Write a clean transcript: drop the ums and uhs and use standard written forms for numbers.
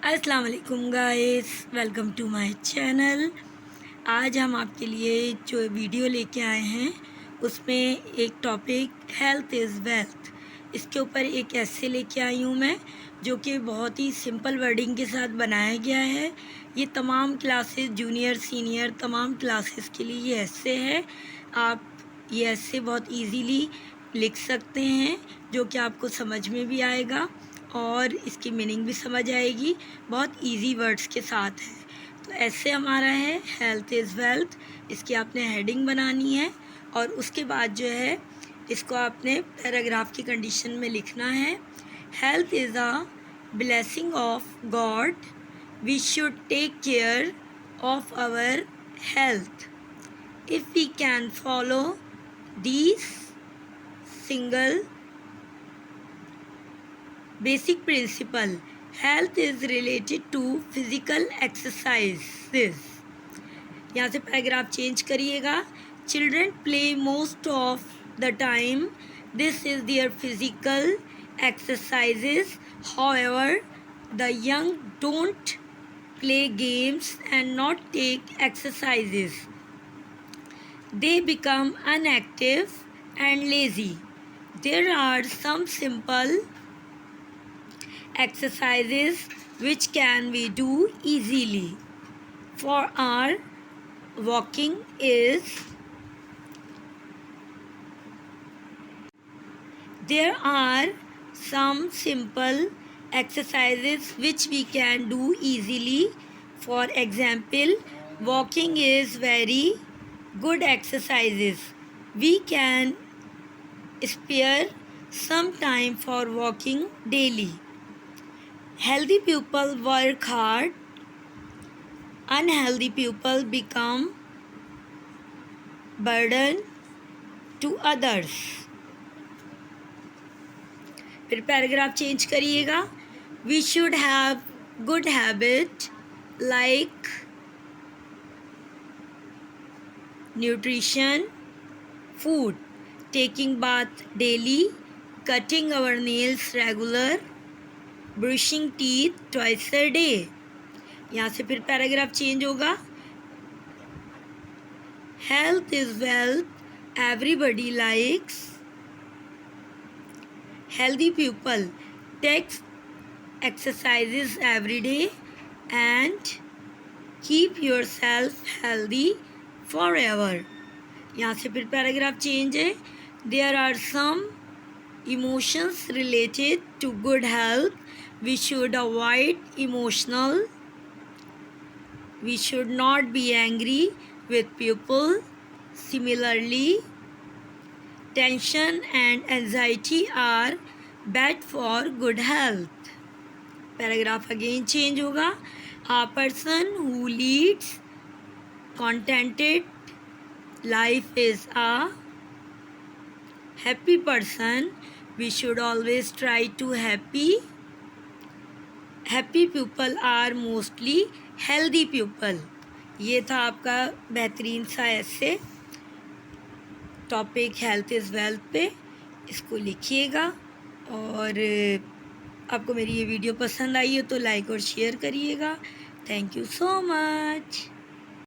अस्सलाम वालेकुम guys, welcome to my channel. आज हम आपके लिए जो वीडियो लेके आए हैं उसमें एक टॉपिक हेल्थ इज़ वेल्थ, इसके ऊपर एक ऐसे लेके आई हूँ मैं जो कि बहुत ही सिंपल वर्डिंग के साथ बनाया गया है। ये तमाम क्लासेस, जूनियर सीनियर तमाम क्लासेस के लिए ये ऐसे है। आप ये ऐसे बहुत इजीली लिख सकते हैं जो कि आपको समझ में भी आएगा और इसकी मीनिंग भी समझ आएगी। बहुत इजी वर्ड्स के साथ है। तो ऐसे हमारा है हेल्थ इज़ वेल्थ। इसकी आपने हेडिंग बनानी है और उसके बाद जो है इसको आपने पैराग्राफ की कंडीशन में लिखना है। Health is a blessing of God, we should take care of our health. If we can follow these single basic principle, health is related to physical exercises। यहाँ से पैराग्राफ चेंज करिएगा। Children play most of the time, this is their physical exercises. However the young don't play games and not take exercises, they become inactive and lazy. There are some simple exercises which can we do easily. For our walking is, there are some simple exercises which we can do easily. For example, walking is very good exercises. We can spare some time for walking daily. Healthy people work hard, unhealthy people become burden to others. फिर paragraph change करिएगा। We should have good habit like nutrition, food, taking bath daily, cutting our nails regular, brushing teeth twice a day. यहाँ से फिर paragraph change होगा। Health is wealth, everybody likes. Healthy people takes exercises every day and keep yourself healthy forever. यहाँ से फिर paragraph change है। There are some emotions related to good health. We should avoid emotional. We should not be angry with people. Similarly, tension and anxiety are bad for good health. Paragraph again change होगा। A person who leads contented life is a happy person. We should always try to happy people are mostly healthy people। ये था आपका बेहतरीन सा ऐसे topic health is wealth पे। इसको लिखिएगा और आपको मेरी ये वीडियो पसंद आई हो तो लाइक और शेयर करिएगा। Thank you so much.